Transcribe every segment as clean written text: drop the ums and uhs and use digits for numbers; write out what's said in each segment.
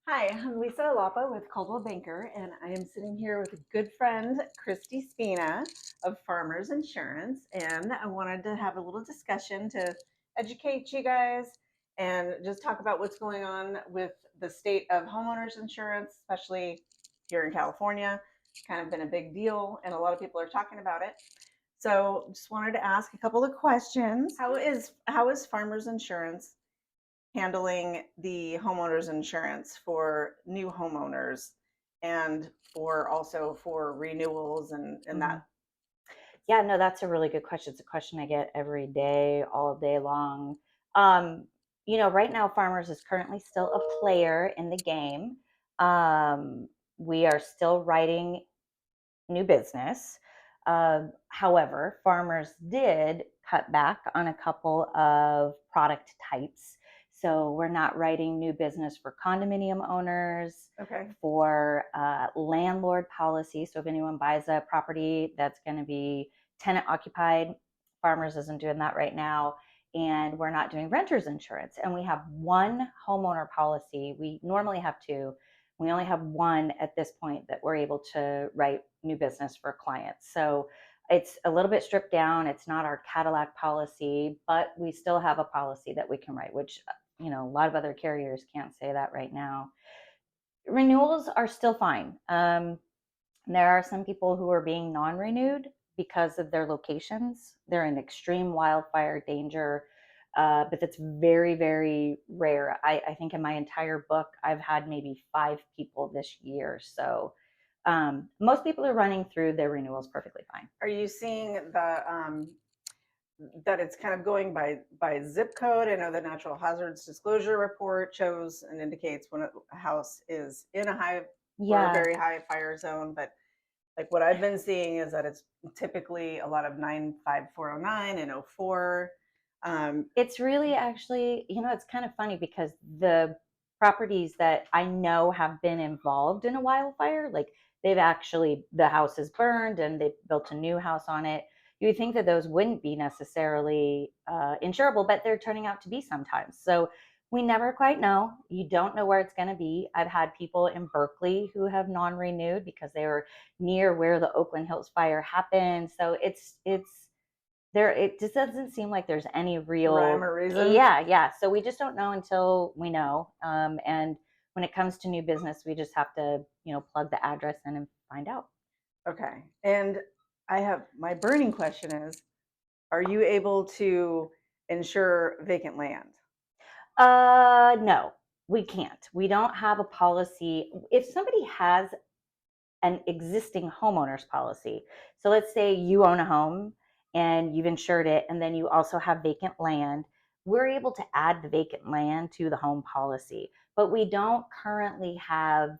Hi, I'm Lisa Alapa with Coldwell Banker, and I am sitting here with a good friend, Christi Spina of Farmers Insurance. And I wanted to have a little discussion to educate you guys and just talk about what's going on with the state of homeowners insurance, especially here in California. It's kind of been a big deal, and a lot of people are talking about it. So, just wanted to ask a couple of questions. How is Farmers Insurance handling the homeowners insurance for new homeowners and for renewals and that? Yeah, no, that's a really good question. It's a question I get every day, all day long. Um, right now, Farmers is currently still a player in the game. We are still writing new business. However, Farmers did cut back on a couple of product types. So we're not writing new business for condominium owners, Okay. for landlord policy. So if anyone buys a property that's going to be tenant occupied, Farmers isn't doing that right now. And we're not doing renters insurance. And we have one homeowner policy. We normally have two. We only have one at this point that we're able to write new business for clients. So it's a little bit stripped down. It's not our Cadillac policy, but we still have a policy that we can write, which, a lot of other carriers can't say that right now. Renewals are still fine. There are some people who are being non-renewed because of their locations. They're in extreme wildfire danger, but that's very, very rare. I think in my entire book, I've had maybe 5 people this year. So most people are running through their renewals perfectly fine. Are you seeing that it's kind of going by zip code? I know the Natural Hazards Disclosure Report shows and indicates when a house is in a high or a Yeah. very high fire zone, but like what I've been seeing is that it's typically a lot of 95409 and 04. It's really actually, it's kind of funny because the properties that I know have been involved in a wildfire, like the house is burned and they built a new house on it. You would think that those wouldn't be necessarily insurable, but they're turning out to be sometimes. So we never quite know. You don't know where it's going to be. I've had people in Berkeley who have non-renewed because they were near where the Oakland Hills fire happened. So it's there, it just doesn't seem like there's any Rhyme real, or reason? yeah, so we just don't know until we know. And when it comes to new business, we just have to plug the address in and find out. Okay. And I have my burning question is, are you able to insure vacant land? No, we can't. We don't have a policy. If somebody has an existing homeowner's policy, so let's say you own a home and you've insured it, and then you also have vacant land, we're able to add the vacant land to the home policy. But we don't currently have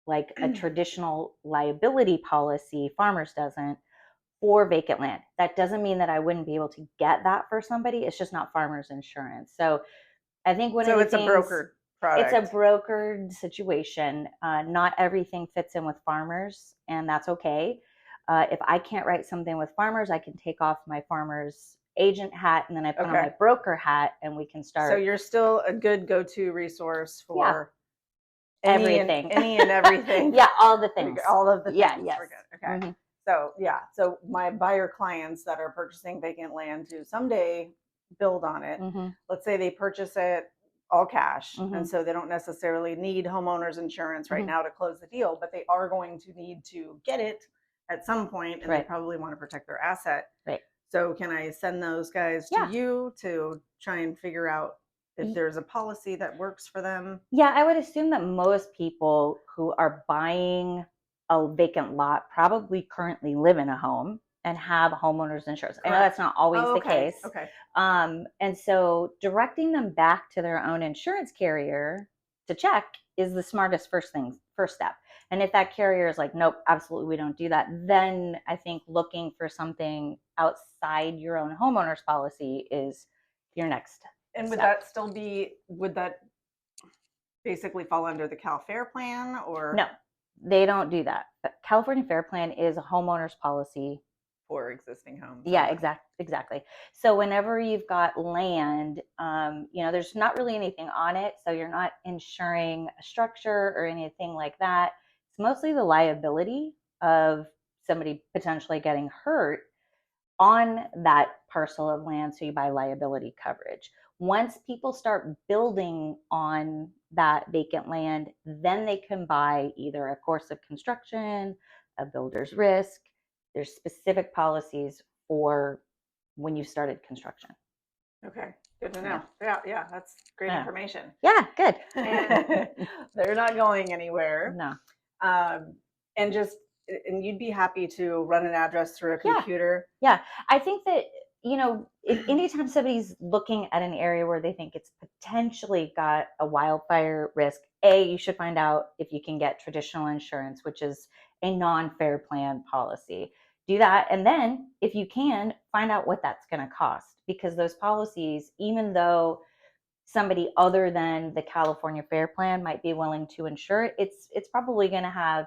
like a traditional liability policy. Farmers doesn't, for vacant land. That doesn't mean that I wouldn't be able to get that for somebody. It's just not Farmers Insurance. So I think one of So the it's a things, brokered it's a product. brokered situation. Not everything fits in with Farmers, and that's okay. If I can't write something with Farmers, I can take off my Farmers agent hat and then I put on Okay. my broker hat, and we can So start. you're still a good go-to resource Yeah, for everything. any and everything. Yeah, all the things. All of the Yeah, things. yes. We're good. Okay. Mm-hmm. So yeah. So my buyer clients that are purchasing vacant land to someday build on it, Mm-hmm. let's say they purchase it all cash, Mm-hmm. and so they don't necessarily need homeowners insurance right Mm-hmm. now to close the deal, but they are going to need to get it at some point, and they Right. probably want to protect their asset. Right. So can I send those guys to Yeah. you to try and figure out if there's a policy that works for them? Yeah, I would assume that most people who are buying a vacant lot probably currently live in a home and have homeowners insurance. I know that's Correct. not always Oh, the okay. case. Okay. And so directing them back to their own insurance carrier to check is the smartest first step. And if that carrier is like, nope, absolutely, we don't do that, then I think looking for something outside your own homeowner's policy is your next And step. would that basically fall under the Cal Fair plan or? No, they don't do that. But California Fair Plan is a homeowner's policy for existing homes. Yeah, exactly. So whenever you've got land, there's not really anything on it. So you're not insuring a structure or anything like that. It's mostly the liability of somebody potentially getting hurt on that parcel of land. So you buy liability coverage. Once people start building on that vacant land, then they can buy either a course of construction, a builder's risk. There's specific policies for when you started construction. Okay, good to know. Yeah, that's great information. Yeah, good. And they're not going anywhere. No. And you'd be happy to run an address through a computer. Yeah. I think that, if anytime somebody's looking at an area where they think it's potentially got a wildfire risk, you should find out if you can get traditional insurance, which is a non-fair plan policy. Do that. And then if you can, find out what that's going to cost, because those policies, even though somebody other than the California Fair Plan might be willing to insure it, it's probably going to have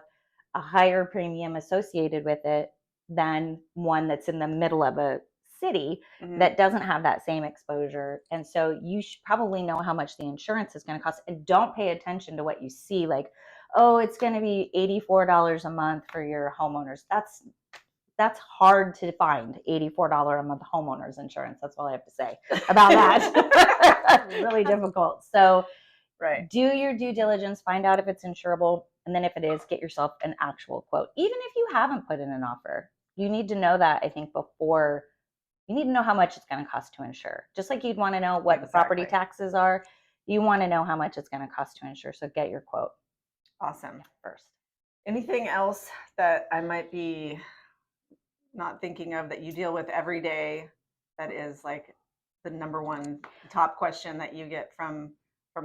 a higher premium associated with it than one that's in the middle of a city that doesn't have that same exposure. And so you should probably know how much the insurance is going to cost, and don't pay attention to what you see, like, oh, it's going to be $84 a month for your homeowners. That's hard to find, $84 a month homeowners insurance. That's all I have to say about that. Really difficult. So do your due diligence, find out if it's insurable. And then if it is, get yourself an actual quote. Even if you haven't put in an offer, you need to know that, I think, before. You need to know how much it's going to cost to insure. Just like you'd want to know what the property taxes are, you want to know how much it's going to cost to insure. So get your quote. Awesome. First. Anything else that I might be not thinking of that you deal with every day that is like the number one top question that you get from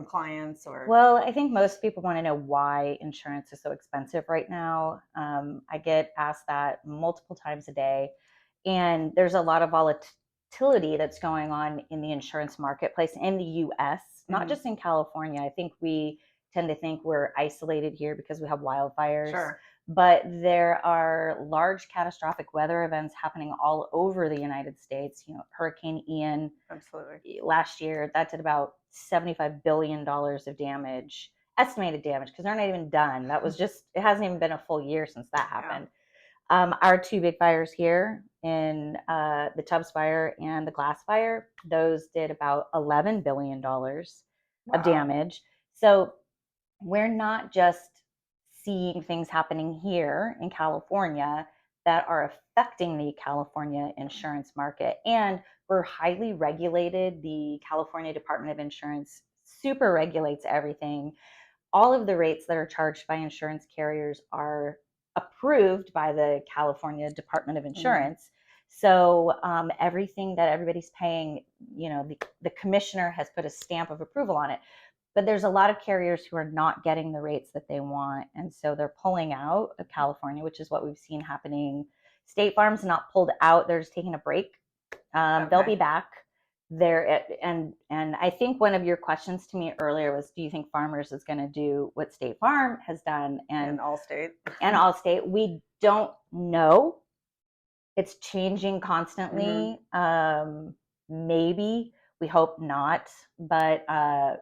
clients? Or well, I think most people want to know why insurance is so expensive right now. I get asked that multiple times a day, and there's a lot of volatility that's going on in the insurance marketplace in the US, not just in California. I think we tend to think we're isolated here because we have wildfires. Sure. But there are large catastrophic weather events happening all over the United States. Hurricane Ian, absolutely, last year, that did about $75 billion of damage, estimated damage, because they're not even done. That was just, it hasn't even been a full year since that happened. Our two big fires here in the Tubbs fire and the Glass fire, those did about $11 billion of damage. So we're not just seeing things happening here in California that are affecting the California insurance market. And we're highly regulated. The California Department of Insurance super regulates everything. All of the rates that are charged by insurance carriers are approved by the California Department of Insurance. So everything that everybody's paying, the commissioner has put a stamp of approval on it. But there's a lot of carriers who are not getting the rates that they want. And so they're pulling out of California, which is what we've seen happening. State Farm's not pulled out. They're just taking a break. They'll be back there. And I think one of your questions to me earlier was, do you think Farmers is going to do what State Farm has done? And Allstate. We don't know. It's changing constantly. Maybe. We hope not, but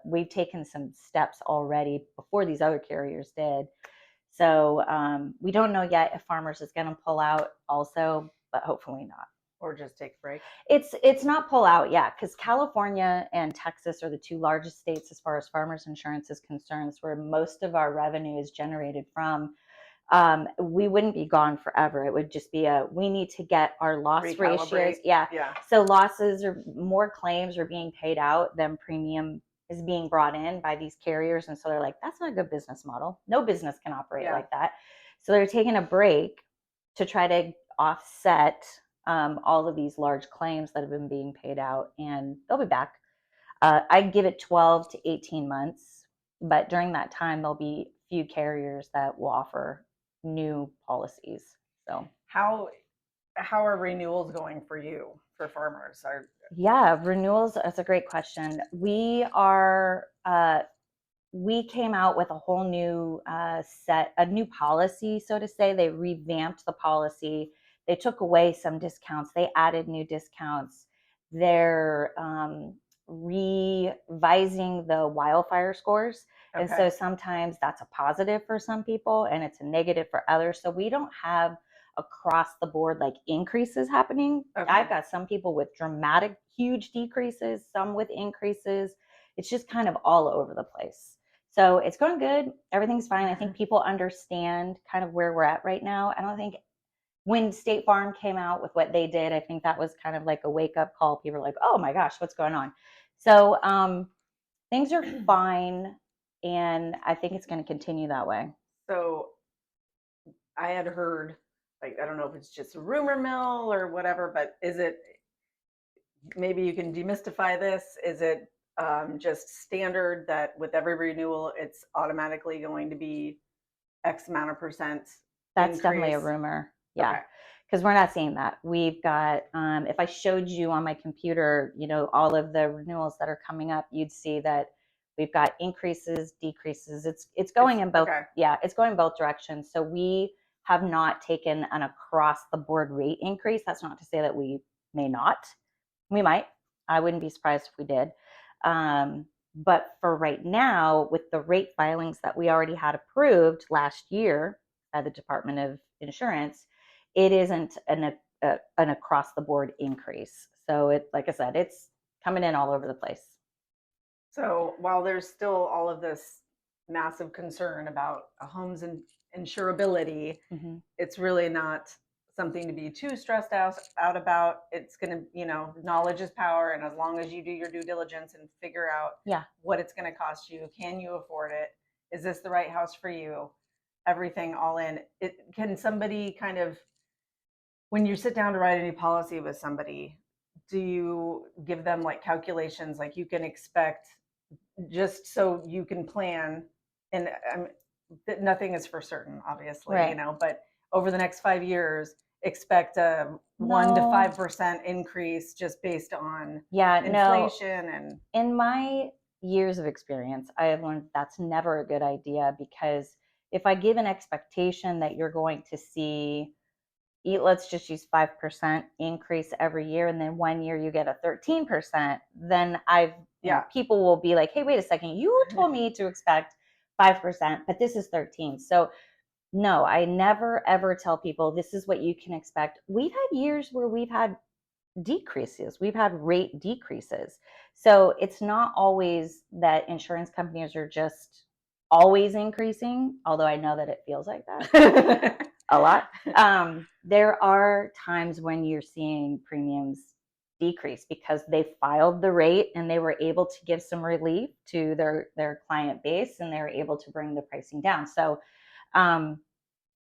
we've taken some steps already before these other carriers did. So we don't know yet if Farmers is going to pull out also, but hopefully not. Or just take a break. It's not pull out yet, because California and Texas are the two largest states as far as Farmers Insurance is concerned, where most of our revenue is generated from. We wouldn't be gone forever. It would just be we need to get our loss ratios. Yeah. So more claims are being paid out than premium is being brought in by these carriers. And so they're like, that's not a good business model. No business can operate like that. So they're taking a break to try to offset all of these large claims that have been being paid out, and they'll be back. I'd give it 12 to 18 months, but during that time, there'll be few carriers that will offer new policies. So how are renewals going for you, for Farmers? Renewals, that's a great question. We came out with a whole new a new policy, so to say. They revamped the policy. they took away some discounts. They added new discounts. They're revising the wildfire scores. Okay. And so sometimes that's a positive for some people and it's a negative for others. So we don't have across the board like increases happening. Okay. I've got some people with dramatic, huge decreases, some with increases. It's just kind of all over the place. So it's going good. Everything's fine. I think people understand kind of where we're at right now. I don't think when State Farm came out with what they did, I think that was kind of like a wake up call. People were like, oh my gosh, what's going on? So things are fine. And I think it's going to continue that way. So I had heard, like, I don't know if it's just a rumor mill or whatever, but is it, maybe you can demystify this. Is it just standard that with every renewal, it's automatically going to be X amount of percent? That's increase? definitely a rumor. Yeah. Okay. Because we're not seeing that. We've got, if I showed you on my computer, you know, all of the renewals that are coming up, you'd see that we've got increases, decreases. It's going in both. Okay. Yeah, it's going both directions. So we have not taken an across the board rate increase. That's not to say that we may not. We might. I wouldn't be surprised if we did. But for right now, with the rate filings that we already had approved last year by the Department of Insurance, it isn't an across the board increase. So it, like I said, it's coming in all over the place. So while there's still all of this massive concern about a home's insurability, it's really not something to be too stressed out about. It's going to, you know, knowledge is power. And as long as you do your due diligence and figure out what it's going to cost you, can you afford it? Is this the right house for you? Everything all in. Can somebody kind of, when you sit down to write a new policy with somebody, do you give them like calculations, like you can expect, just so you can plan? And nothing is for certain, obviously, Right. you know, but over the next 5 years, expect a 1 to 5% increase just based on inflation. And in my years of experience, I have learned that's never a good idea, because if I give an expectation that you're going to see, let's just use 5% increase every year, and then 1 year you get a 13%, then people will be like, hey, wait a second, you told me to expect 5%, but this is 13. So no, I never ever tell people this is what you can expect. We've had years where we've had decreases, we've had rate decreases. So it's not always that insurance companies are just always increasing, although I know that it feels like that a lot. There are times when you're seeing premiums decrease because they filed the rate and they were able to give some relief to their client base, and they were able to bring the pricing down. So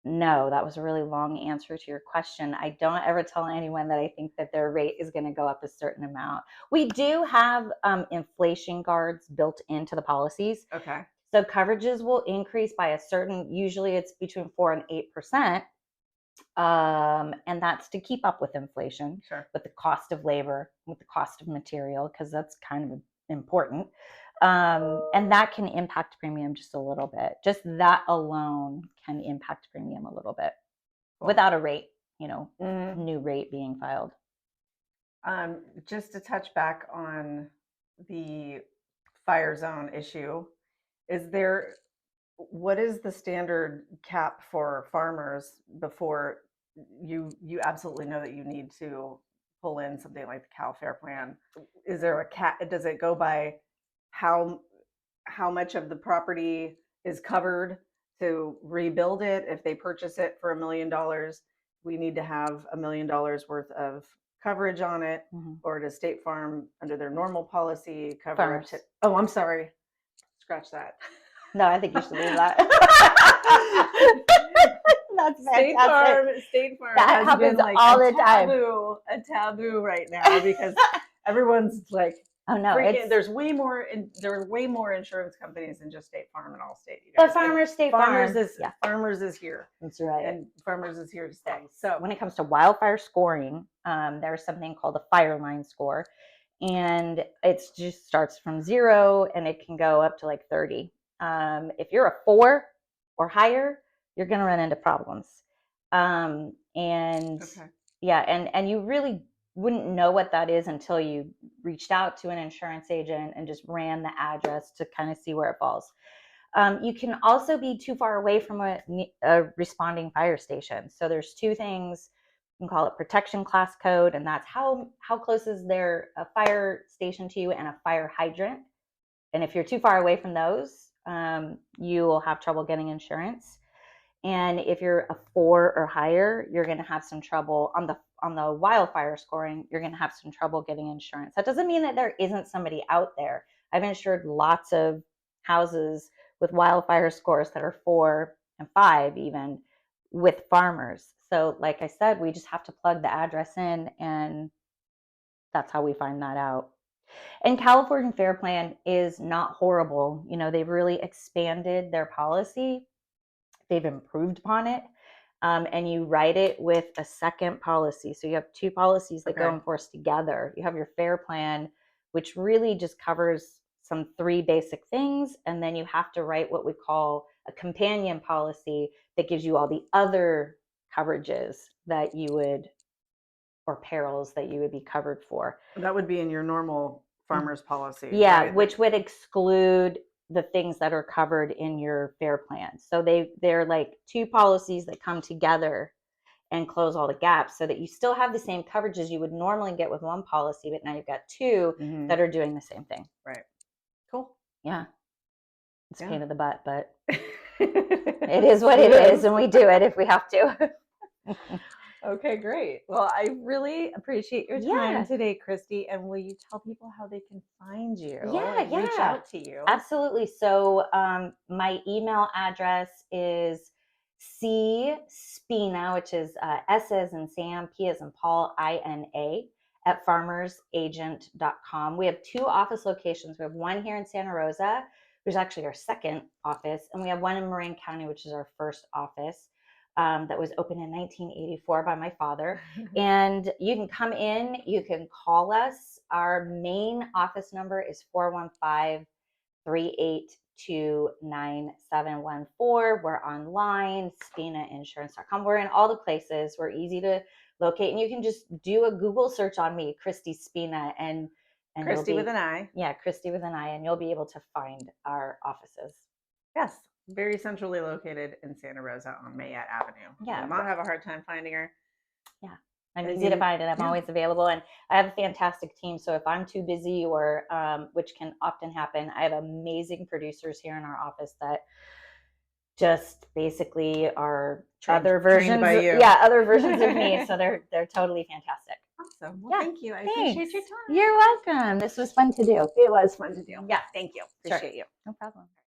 no, that was a really long answer to your question. I don't ever tell anyone that I think that their rate is going to go up a certain amount. We do have inflation guards built into the policies. Okay. So coverages will increase by a certain, usually it's between 4 and 8%. And that's to keep up with inflation, with the cost of labor, with the cost of material, because that's kind of important. And that can impact premium just a little bit. Just that alone can impact premium a little bit without a rate, new rate being filed. Just to touch back on the fire zone issue, what is the standard cap for farmers before you absolutely know that you need to pull in something like the Cal Fair plan? Is there a cap? Does it go by how much of the property is covered to rebuild it? If they purchase it for $1 million, we need to have $1 million worth of coverage on it. Or does State Farm, under their normal policy, cover it? Oh, I'm sorry. Scratch that. No, I think you should leave that. That's fantastic. State Farm that happens like all the time. A taboo right now, because everyone's like, oh no, there's way more insurance companies than just State Farm and Allstate. But Farmers is here. That's right. And Farmers is here to stay. So when it comes to wildfire scoring, there's something called a fire line score, and it just starts from 0 and it can go up to like 30. If you're a 4 or higher, you're going to run into problems. And Okay. yeah, and you really wouldn't know what that is until you reached out to an insurance agent and just ran the address to kind of see where it falls. You can also be too far away from a responding fire station. So there's two things. You can call it protection class code, and that's how close is there a fire station to you and a fire hydrant. And if you're too far away from those, you will have trouble getting insurance. And if you're a 4 or higher, you're going to have some trouble on the wildfire scoring. You're going to have some trouble getting insurance. That doesn't mean that there isn't somebody out there. I've insured lots of houses with wildfire scores that are 4 and 5 even with farmers. So like I said, we just have to plug the address in, and that's how we find that out. And California Fair Plan is not horrible. You know, they've really expanded their policy. They've improved upon it. And you write it with a second policy. So you have two policies that go in force together. You have your fair plan, which really just covers some 3 basic things. And then you have to write what we call a companion policy that gives you all the other coverages that you would, or perils that you would be covered for. That would be in your normal farmer's policy. Yeah, right? which would exclude the things that are covered in your fair plan. So they're like 2 policies that come together and close all the gaps so that you still have the same coverages you would normally get with one policy, but now you've got 2 that are doing the same thing. Right. Cool. Yeah. It's a pain in the butt, but it it is what it is, and we do it if we have to. Okay, great. Well, I really appreciate your time today, Christi. And will you tell people how they can find you? Yeah. Reach out to you. Absolutely. So my email address is cspina, which is S as in Sam, P as in Paul, INA, at farmersagent.com. We have 2 office locations. We have one here in Santa Rosa, which is actually our second office, and we have one in Marin County, which is our first office. That was opened in 1984 by my father. And you can come in, you can call us. Our main office number is 415-382-9714. We're online, spinainsurance.com. We're in all the places. We're easy to locate. And you can just do a Google search on me, Christi Spina, and Christi with an I. Yeah, Christi with an I, and you'll be able to find our offices. Yes. Very centrally located in Santa Rosa on Mayette Avenue. Yeah. You will not have a hard time finding her. Yeah. I'm easy to find, and I'm always available. And I have a fantastic team. So if I'm too busy, or which can often happen, I have amazing producers here in our office that just basically are other versions of me. So they're totally fantastic. Awesome. Well, thank you. I appreciate your time. You're welcome. This was fun to do. It was fun to do. Yeah, thank you. Appreciate you. No problem.